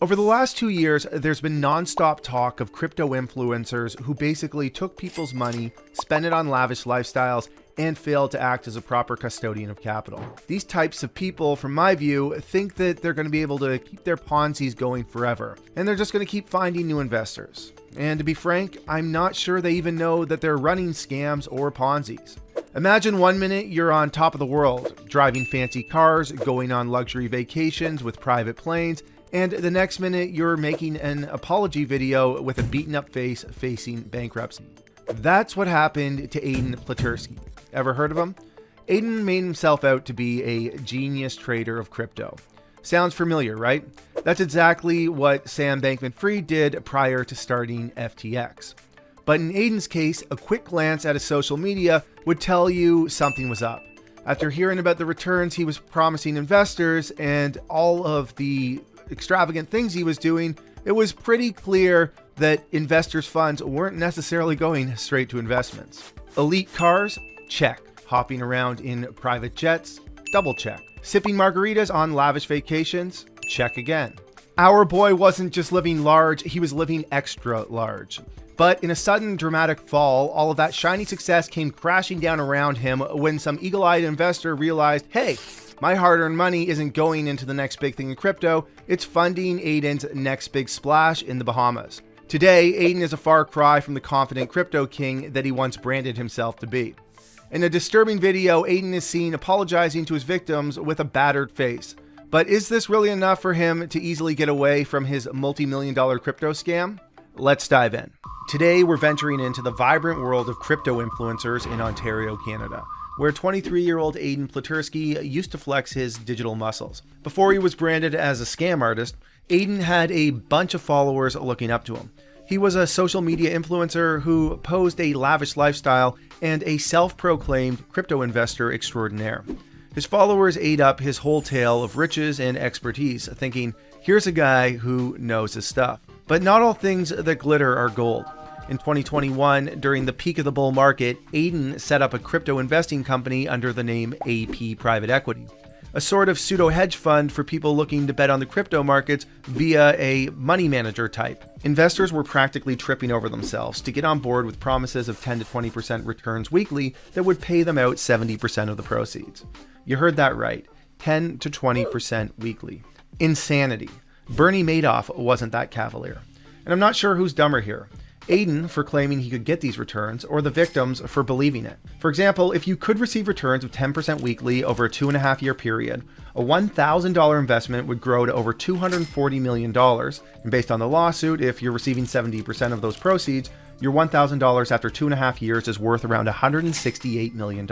Over the last 2 years, there's been non-stop talk of crypto influencers who basically took people's money, spent it on lavish lifestyles, and failed to act as a proper custodian of capital. These types of people, from my view, think that they're going to be able to keep their Ponzis going forever, and they're just going to keep finding new investors. And to be frank, I'm not sure they even know that they're running scams or Ponzis. Imagine 1 minute you're on top of the world, driving fancy cars, going on luxury vacations with private planes, and the next minute you're making an apology video with a beaten up face facing bankruptcy. That's what happened to Aiden Pleterski. Ever heard of him? Aiden made himself out to be a genius trader of crypto. Sounds familiar, right? That's exactly what Sam Bankman-Fried did prior to starting FTX. But in Aiden's case, a quick glance at his social media would tell you something was up. After hearing about the returns he was promising investors and all of the extravagant things he was doing, it was pretty clear that investors' funds weren't necessarily going straight to investments. Elite cars? Check. Hopping around in private jets? Double check. Sipping margaritas on lavish vacations? Check again. Our boy wasn't just living large, he was living extra large. But in a sudden dramatic fall, all of that shiny success came crashing down around him when some eagle-eyed investor realized, hey, my hard-earned money isn't going into the next big thing in crypto, it's funding Aiden's next big splash in the Bahamas. Today, Aiden is a far cry from the confident crypto king that he once branded himself to be. In a disturbing video, Aiden is seen apologizing to his victims with a battered face. But is this really enough for him to easily get away from his multi-million-dollar crypto scam? Let's dive in. Today, we're venturing into the vibrant world of crypto influencers in Ontario, Canada, where 23-year-old Aiden Pleterski used to flex his digital muscles. Before he was branded as a scam artist, Aiden had a bunch of followers looking up to him. He was a social media influencer who posed a lavish lifestyle and a self-proclaimed crypto investor extraordinaire. His followers ate up his whole tale of riches and expertise, thinking, here's a guy who knows his stuff. But not all things that glitter are gold. In 2021, during the peak of the bull market, Aiden set up a crypto investing company under the name AP Private Equity, a sort of pseudo hedge fund for people looking to bet on the crypto markets via a money manager type. Investors were practically tripping over themselves to get on board with promises of 10 to 20% returns weekly that would pay them out 70% of the proceeds. You heard that right, 10 to 20% weekly. Insanity. Bernie Madoff wasn't that cavalier. And I'm not sure who's dumber here. Aiden for claiming he could get these returns, or the victims for believing it. For example, if you could receive returns of 10% weekly over a 2.5-year period, a $1,000 investment would grow to over $240 million. And based on the lawsuit, if you're receiving 70% of those proceeds, your $1,000 after 2.5 years is worth around $168 million.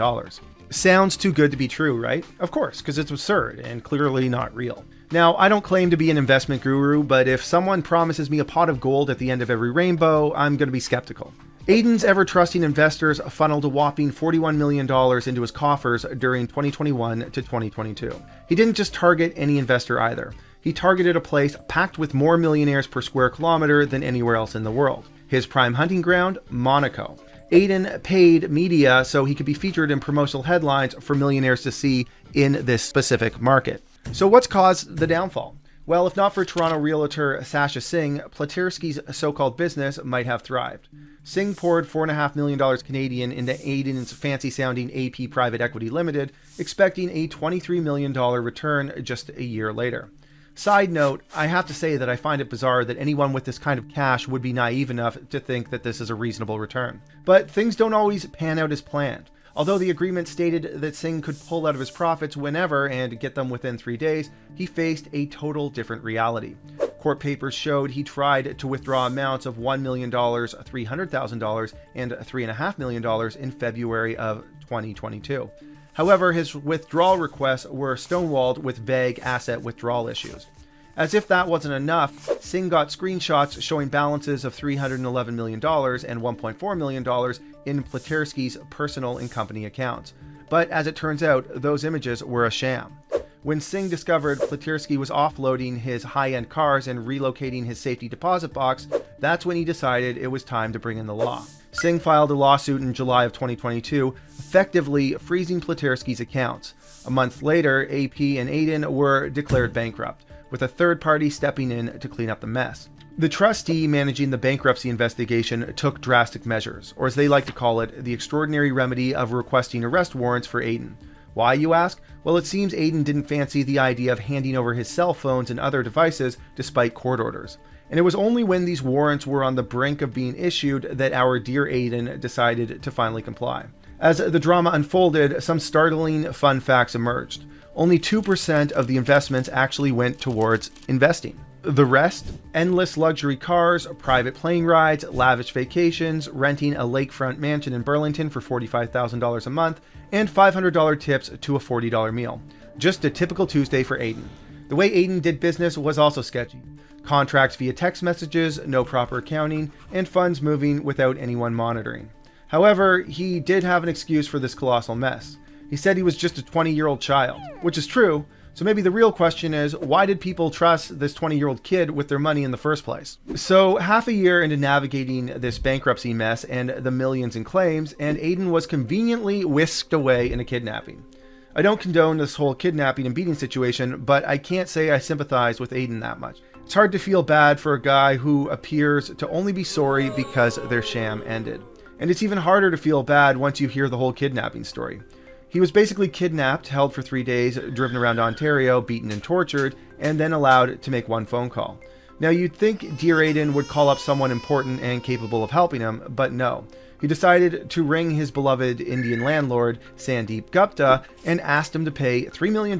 Sounds too good to be true, right? Of course, because it's absurd and clearly not real. Now, I don't claim to be an investment guru, but if someone promises me a pot of gold at the end of every rainbow, I'm going to be skeptical. Aiden's ever-trusting investors funneled a whopping $41 million into his coffers during 2021 to 2022. He didn't just target any investor either. He targeted a place packed with more millionaires per square kilometer than anywhere else in the world. His prime hunting ground, Monaco. Aiden paid media so he could be featured in promotional headlines for millionaires to see in this specific market. So what's caused the downfall? Well, if not for Toronto realtor Sacha Singh, Pleterski's so-called business might have thrived. Singh poured $4.5 million Canadian into Aiden's fancy-sounding AP Private Equity Limited, expecting a $23 million return just a year later. Side note, I have to say that I find it bizarre that anyone with this kind of cash would be naive enough to think that this is a reasonable return. But things don't always pan out as planned. Although the agreement stated that Singh could pull out of his profits whenever and get them within 3 days, he faced a total different reality. Court papers showed he tried to withdraw amounts of $1 million, $300,000, and $3.5 million in February of 2022. However, his withdrawal requests were stonewalled with vague asset withdrawal issues. As if that wasn't enough, Singh got screenshots showing balances of $311 million and $1.4 million in Pleterski's personal and company accounts. But as it turns out, those images were a sham. When Singh discovered Pleterski was offloading his high-end cars and relocating his safety deposit box, that's when he decided it was time to bring in the law. Singh filed a lawsuit in July of 2022, effectively freezing Pleterski's accounts. A month later, AP and Aiden were declared bankrupt, with a third party stepping in to clean up the mess. The trustee managing the bankruptcy investigation took drastic measures, or as they like to call it, the extraordinary remedy of requesting arrest warrants for Aiden. Why, you ask? Well, it seems Aiden didn't fancy the idea of handing over his cell phones and other devices despite court orders. And it was only when these warrants were on the brink of being issued that our dear Aiden decided to finally comply. As the drama unfolded, some startling fun facts emerged. Only 2% of the investments actually went towards investing. The rest, endless luxury cars, private plane rides, lavish vacations, renting a lakefront mansion in Burlington for $45,000 a month, and $500 tips to a $40 meal. Just a typical Tuesday for Aiden. The way Aiden did business was also sketchy. Contracts via text messages, no proper accounting, and funds moving without anyone monitoring. However, he did have an excuse for this colossal mess. He said he was just a 20-year-old child, which is true. So maybe the real question is, why did people trust this 20-year-old kid with their money in the first place? So half a year into navigating this bankruptcy mess and the millions in claims, and Aiden was conveniently whisked away in a kidnapping. I don't condone this whole kidnapping and beating situation, but I can't say I sympathize with Aiden that much. It's hard to feel bad for a guy who appears to only be sorry because their sham ended. And it's even harder to feel bad once you hear the whole kidnapping story. He was basically kidnapped, held for 3 days, driven around Ontario, beaten and tortured, and then allowed to make one phone call. Now you'd think dear Aiden would call up someone important and capable of helping him, but no. He decided to ring his beloved Indian landlord, Sandeep Gupta, and asked him to pay $3 million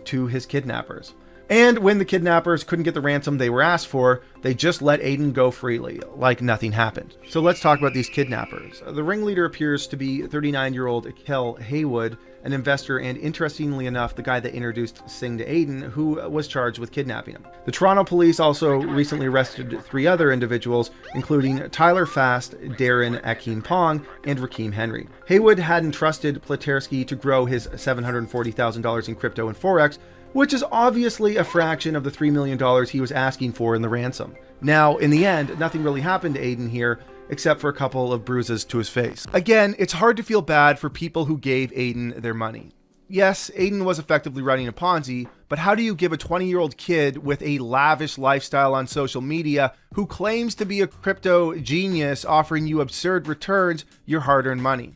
to his kidnappers. And when the kidnappers couldn't get the ransom they were asked for, they just let Aiden go freely, like nothing happened. So let's talk about these kidnappers. The ringleader appears to be 39-year-old Akhil Haywood, an investor, and interestingly enough, the guy that introduced Singh to Aiden, who was charged with kidnapping him. The Toronto police also recently arrested 3 other individuals, including Tyler Fast, Darren Akeem-Pong, and Rakeem Henry. Haywood had entrusted Pleterski to grow his $740,000 in crypto and Forex, which is obviously a fraction of the $3 million he was asking for in the ransom. Now, in the end, nothing really happened to Aiden here, except for a couple of bruises to his face. Again, it's hard to feel bad for people who gave Aiden their money. Yes, Aiden was effectively running a Ponzi, but how do you give a 20-year-old kid with a lavish lifestyle on social media who claims to be a crypto genius offering you absurd returns your hard-earned money?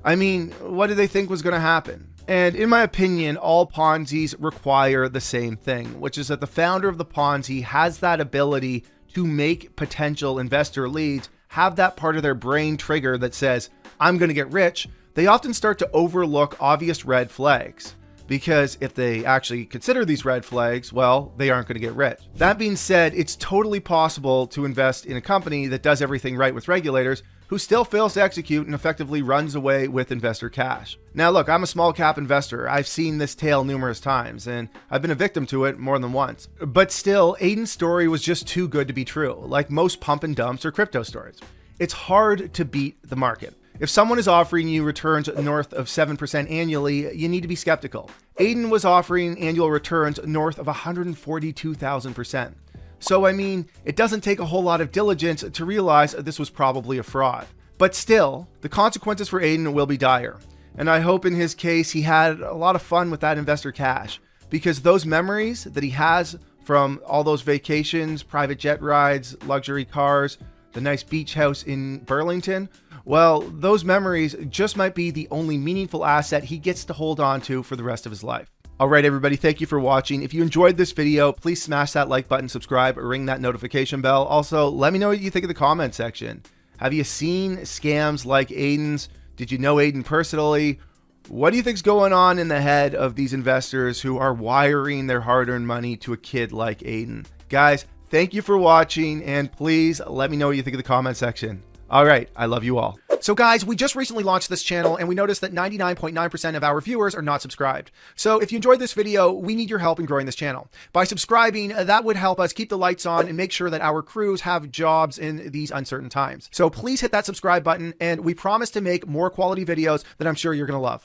I mean, what did they think was going to happen? And in my opinion, all Ponzis require the same thing, which is that the founder of the Ponzi has that ability to make potential investor leads have that part of their brain trigger that says, I'm going to get rich. They often start to overlook obvious red flags, because if they actually consider these red flags, well, they aren't going to get rich. That being said, it's totally possible to invest in a company that does everything right with regulators, who still fails to execute and effectively runs away with investor cash. Now look, I'm a small cap investor. I've seen this tale numerous times, and I've been a victim to it more than once. But still, Aiden's story was just too good to be true, like most pump and dumps or crypto stories. It's hard to beat the market. If someone is offering you returns north of 7% annually, you need to be skeptical. Aiden was offering annual returns north of 142,000%. So, I mean, it doesn't take a whole lot of diligence to realize this was probably a fraud. But still, the consequences for Aiden will be dire. And I hope in his case, he had a lot of fun with that investor cash, because those memories that he has from all those vacations, private jet rides, luxury cars, the nice beach house in Burlington, well, those memories just might be the only meaningful asset he gets to hold on to for the rest of his life. All right, everybody, thank you for watching. If you enjoyed this video, please smash that like button, subscribe, or ring that notification bell. Also, let me know what you think in the comment section. Have you seen scams like Aiden's? Did you know Aiden personally? What do you think's going on in the head of these investors who are wiring their hard-earned money to a kid like Aiden? Guys, thank you for watching, and please let me know what you think in the comment section. All right, I love you all. So guys, we just recently launched this channel and we noticed that 99.9% of our viewers are not subscribed. So if you enjoyed this video, we need your help in growing this channel. By subscribing, that would help us keep the lights on and make sure that our crews have jobs in these uncertain times. So please hit that subscribe button, and we promise to make more quality videos that I'm sure you're going to love.